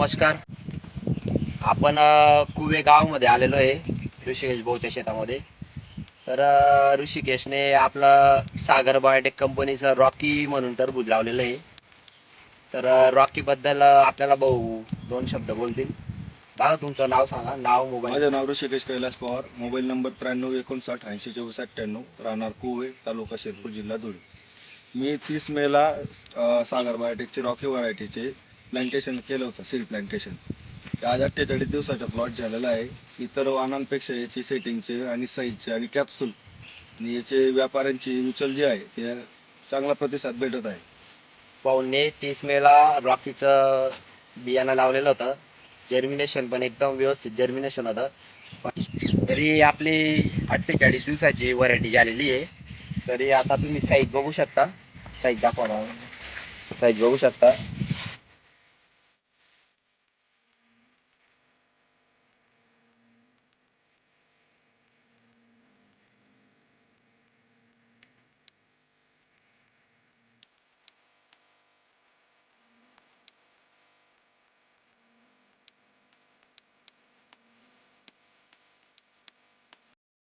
नमस्कार. आपण कुवे गावामध्ये आलेलो आहे ऋषिकेश भाऊच्या शेतामध्ये. तर ऋषिकेशने आपलं सागर बायोटेक कंपनीचं रॉकी म्हणून टरबूज लावलेलं आहे. तर रॉकी बद्दल आपल्याला भाऊ दोन शब्द बोलतील. दादा तुमचं नाव सांगा, नाव, मोबाईल. माझं नाव ऋषिकेश कैलास पवार. मोबाईल नंबर 9359582498, राहणार कुवे, तालुका शिरपूर, जिल्हा धुळे. मी 30 मेला सागर बायोटेकचे रॉकी व्हरायटीचे प्लांटेशन केलं होतं, सीड प्लांटेशन. आज 48 दिवसाचा प्लॉट झालेला आहे. इतर वाहनांपेक्षा याची सेटिंगचे आणि साईजचे आणि कॅप्सूल आणि याचे व्यापाऱ्यांची उचल जी आहे ते चांगला प्रतिसाद भेटत आहे. भाऊंनी 30 मेला रॉकीचं बियाणं लावलेलं होतं. जर्मिनेशन पण एकदम व्यवस्थित जर्मिनेशन होतं. तरी आपली 48 दिवसाची व्हरायटी झालेली आहे. तरी आता तुम्ही साईज बघू शकता. साईज दाखवा, साईज बघू शकता.